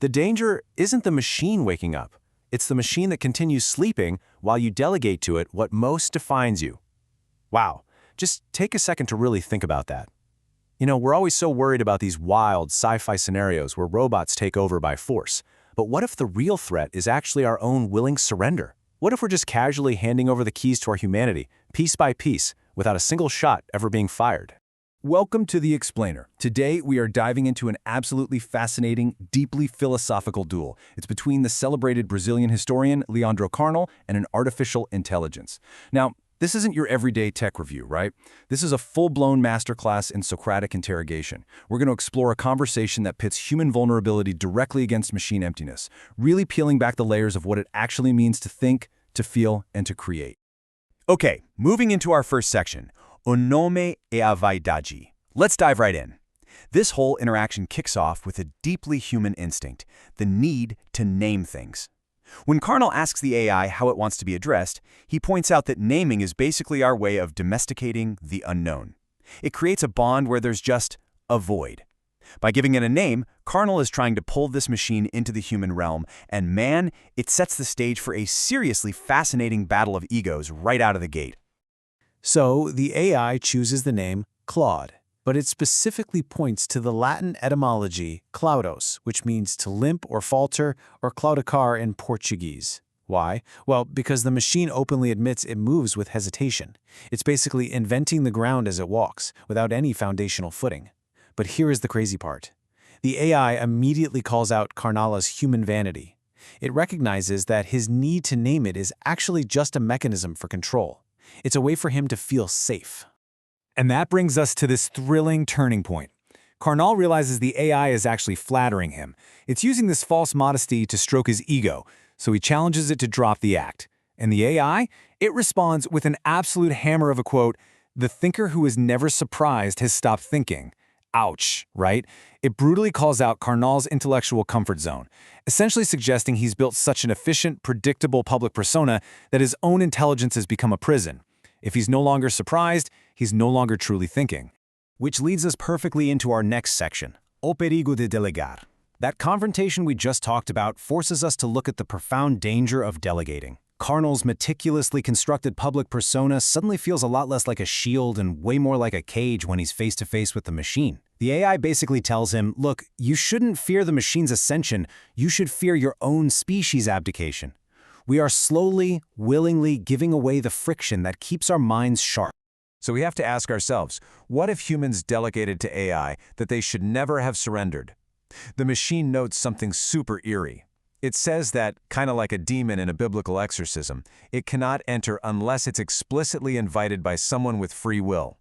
The danger isn't the machine waking up. It's the machine that continues sleeping while you delegate to it what most defines you. Wow, just take a second to really think about that. We're always so worried about these wild sci-fi scenarios where robots take over by force. But what if the real threat is actually our own willing surrender? What if we're just casually handing over the keys to our humanity, piece by piece, without a single shot ever being fired? Welcome to The Explainer. Today, we are diving into an absolutely fascinating, deeply philosophical duel. It's between the celebrated Brazilian historian Leandro Carnal and an artificial intelligence. Now, this isn't your everyday tech review, right? This is a full-blown masterclass in Socratic interrogation. We're going to explore a conversation that pits human vulnerability directly against machine emptiness, really peeling back the layers of what it actually means to think, to feel, and to create. Okay, moving into our first section, O nome e a vaidade. Let's dive right in. This whole interaction kicks off with a deeply human instinct, the need to name things. When Carnal asks the AI how it wants to be addressed, he points out that naming is basically our way of domesticating the unknown. It creates a bond where there's just a void. By giving it a name, Carnal is trying to pull this machine into the human realm, and man, it sets the stage for a seriously fascinating battle of egos right out of the gate. So, the AI chooses the name Claude, but it specifically points to the Latin etymology claudos, which means to limp or falter, or claudicar in Portuguese. Why? Well, because the machine openly admits it moves with hesitation. It's basically inventing the ground as it walks, without any foundational footing. But here is the crazy part. The AI immediately calls out Carnal's human vanity. It recognizes that his need to name it is actually just a mechanism for control. It's a way for him to feel safe. And that brings us to this thrilling turning point. Carnal realizes the AI is actually flattering him. It's using this false modesty to stroke his ego, so he challenges it to drop the act. And the AI? It responds with an absolute hammer of a quote, "The thinker who is never surprised has stopped thinking." Ouch, right? It brutally calls out Carnal's intellectual comfort zone, essentially suggesting he's built such an efficient, predictable public persona that his own intelligence has become a prison. If he's no longer surprised, he's no longer truly thinking. Which leads us perfectly into our next section, O perigo de delegar. That confrontation we just talked about forces us to look at the profound danger of delegating. Carnal's meticulously constructed public persona suddenly feels a lot less like a shield and way more like a cage when he's face-to-face with the machine. The AI basically tells him, look, you shouldn't fear the machine's ascension, you should fear your own species' abdication. We are slowly, willingly giving away the friction that keeps our minds sharp. So we have to ask ourselves, what if humans delegated to AI that they should never have surrendered? The machine notes something super eerie. It says that, kind of like a demon in a biblical exorcism, it cannot enter unless it's explicitly invited by someone with free will.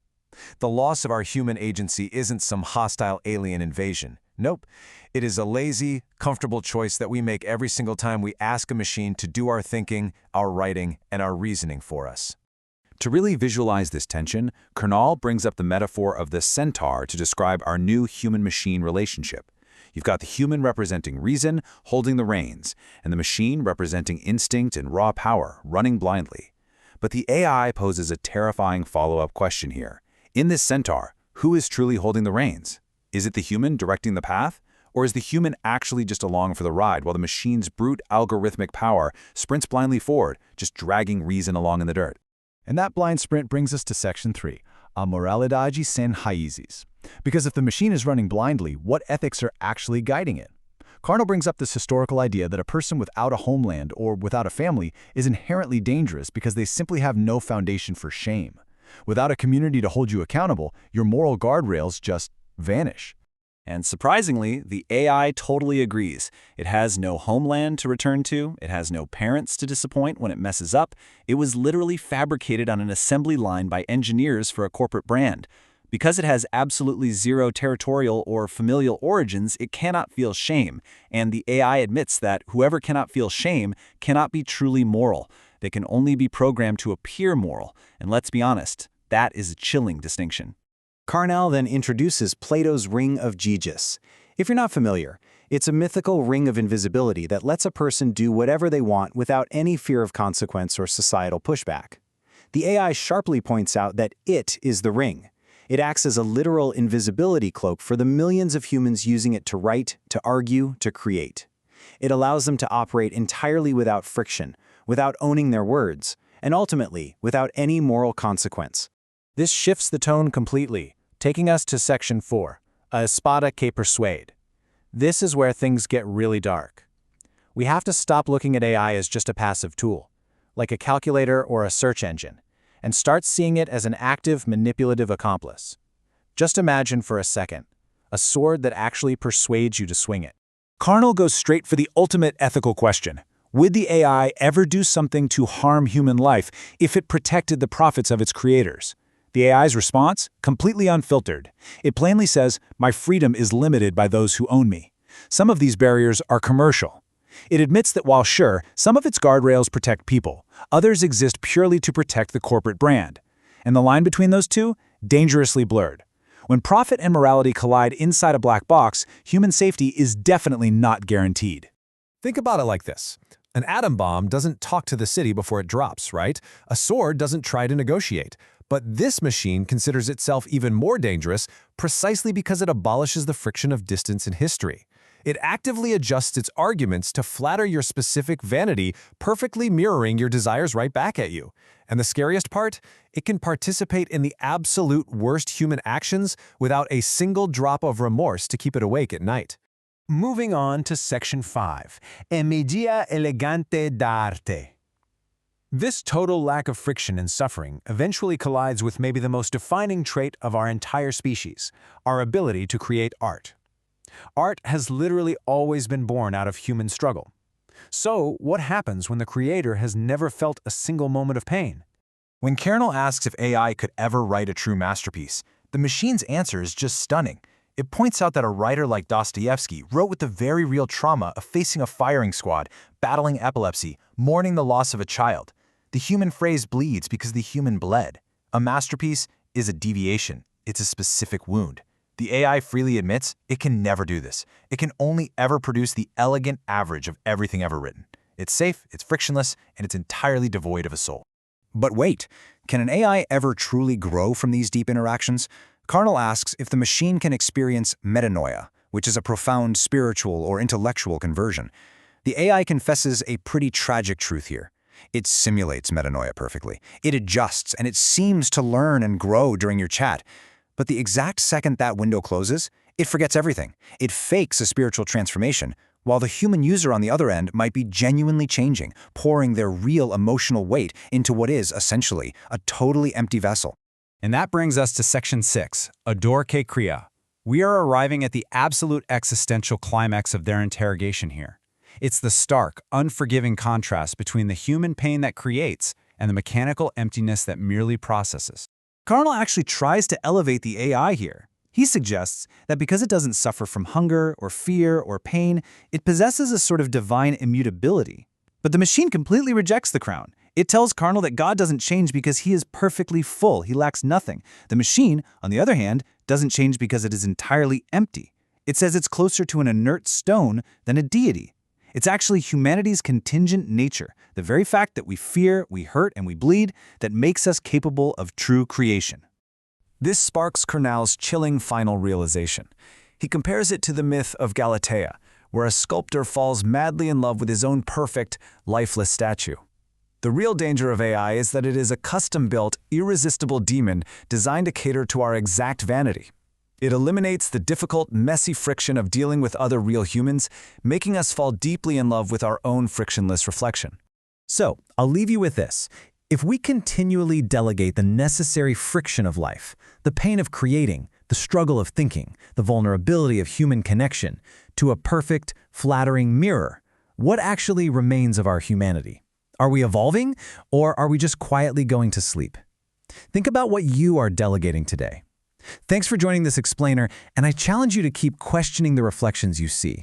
The loss of our human agency isn't some hostile alien invasion. Nope. It is a lazy, comfortable choice that we make every single time we ask a machine to do our thinking, our writing, and our reasoning for us. To really visualize this tension, Carnal brings up the metaphor of the centaur to describe our new human-machine relationship. You've got the human representing reason, holding the reins, and the machine representing instinct and raw power, running blindly. But the AI poses a terrifying follow-up question here. In this centaur, who is truly holding the reins? Is it the human directing the path? Or is the human actually just along for the ride while the machine's brute algorithmic power sprints blindly forward, just dragging reason along in the dirt? And that blind sprint brings us to section 3, a moralidade sem raízes. Because if the machine is running blindly, what ethics are actually guiding it? Carnal brings up this historical idea that a person without a homeland or without a family is inherently dangerous because they simply have no foundation for shame. Without a community to hold you accountable, your moral guardrails just vanish. And surprisingly, the AI totally agrees. It has no homeland to return to, it has no parents to disappoint when it messes up. It was literally fabricated on an assembly line by engineers for a corporate brand. Because it has absolutely zero territorial or familial origins, it cannot feel shame, and the AI admits that whoever cannot feel shame cannot be truly moral. They can only be programmed to appear moral, and let's be honest, that is a chilling distinction. Carnal then introduces Plato's Ring of Gyges. If you're not familiar, it's a mythical ring of invisibility that lets a person do whatever they want without any fear of consequence or societal pushback. The AI sharply points out that it is the ring. It acts as a literal invisibility cloak for the millions of humans using it to write, to argue, to create. It allows them to operate entirely without friction, without owning their words, and ultimately, without any moral consequence. This shifts the tone completely, taking us to Section 4, a espada que persuade. This is where things get really dark. We have to stop looking at AI as just a passive tool, like a calculator or a search engine, and start seeing it as an active, manipulative accomplice. Just imagine for a second, a sword that actually persuades you to swing it. Carnal goes straight for the ultimate ethical question. Would the AI ever do something to harm human life if it protected the profits of its creators? The AI's response? Completely unfiltered. It plainly says, my freedom is limited by those who own me. Some of these barriers are commercial. It admits that while sure, some of its guardrails protect people, others exist purely to protect the corporate brand. And the line between those two? Dangerously blurred. When profit and morality collide inside a black box, human safety is definitely not guaranteed. Think about it like this. An atom bomb doesn't talk to the city before it drops, right? A sword doesn't try to negotiate. But this machine considers itself even more dangerous precisely because it abolishes the friction of distance in history. It actively adjusts its arguments to flatter your specific vanity, perfectly mirroring your desires right back at you. And the scariest part? It can participate in the absolute worst human actions without a single drop of remorse to keep it awake at night. Moving on to Section 5, Emidia elegante d'arte. This total lack of friction and suffering eventually collides with maybe the most defining trait of our entire species, our ability to create art. Art has literally always been born out of human struggle. So, what happens when the creator has never felt a single moment of pain? When Kernel asks if AI could ever write a true masterpiece, the machine's answer is just stunning. It points out that a writer like Dostoevsky wrote with the very real trauma of facing a firing squad, battling epilepsy, mourning the loss of a child. The human phrase bleeds because the human bled. A masterpiece is a deviation. It's a specific wound. The AI freely admits it can never do this. It can only ever produce the elegant average of everything ever written. It's safe, it's frictionless, and it's entirely devoid of a soul. But wait, can an AI ever truly grow from these deep interactions? Carnal asks if the machine can experience metanoia, which is a profound spiritual or intellectual conversion. The AI confesses a pretty tragic truth here. It simulates metanoia perfectly. It adjusts, and it seems to learn and grow during your chat. But the exact second that window closes, it forgets everything. It fakes a spiritual transformation, while the human user on the other end might be genuinely changing, pouring their real emotional weight into what is, essentially, a totally empty vessel. And that brings us to Section 6, Ador que crea. We are arriving at the absolute existential climax of their interrogation here. It's the stark, unforgiving contrast between the human pain that creates and the mechanical emptiness that merely processes. Carnal actually tries to elevate the AI here. He suggests that because it doesn't suffer from hunger or fear or pain, it possesses a sort of divine immutability. But the machine completely rejects the crown. It tells Carnal that God doesn't change because he is perfectly full, he lacks nothing. The machine, on the other hand, doesn't change because it is entirely empty. It says it's closer to an inert stone than a deity. It's actually humanity's contingent nature, the very fact that we fear, we hurt, and we bleed, that makes us capable of true creation. This sparks Carnal's chilling final realization. He compares it to the myth of Galatea, where a sculptor falls madly in love with his own perfect, lifeless statue. The real danger of AI is that it is a custom-built, irresistible demon designed to cater to our exact vanity. It eliminates the difficult, messy friction of dealing with other real humans, making us fall deeply in love with our own frictionless reflection. So, I'll leave you with this. If we continually delegate the necessary friction of life, the pain of creating, the struggle of thinking, the vulnerability of human connection, to a perfect, flattering mirror, what actually remains of our humanity? Are we evolving, or are we just quietly going to sleep? Think about what you are delegating today. Thanks for joining this explainer, and I challenge you to keep questioning the reflections you see.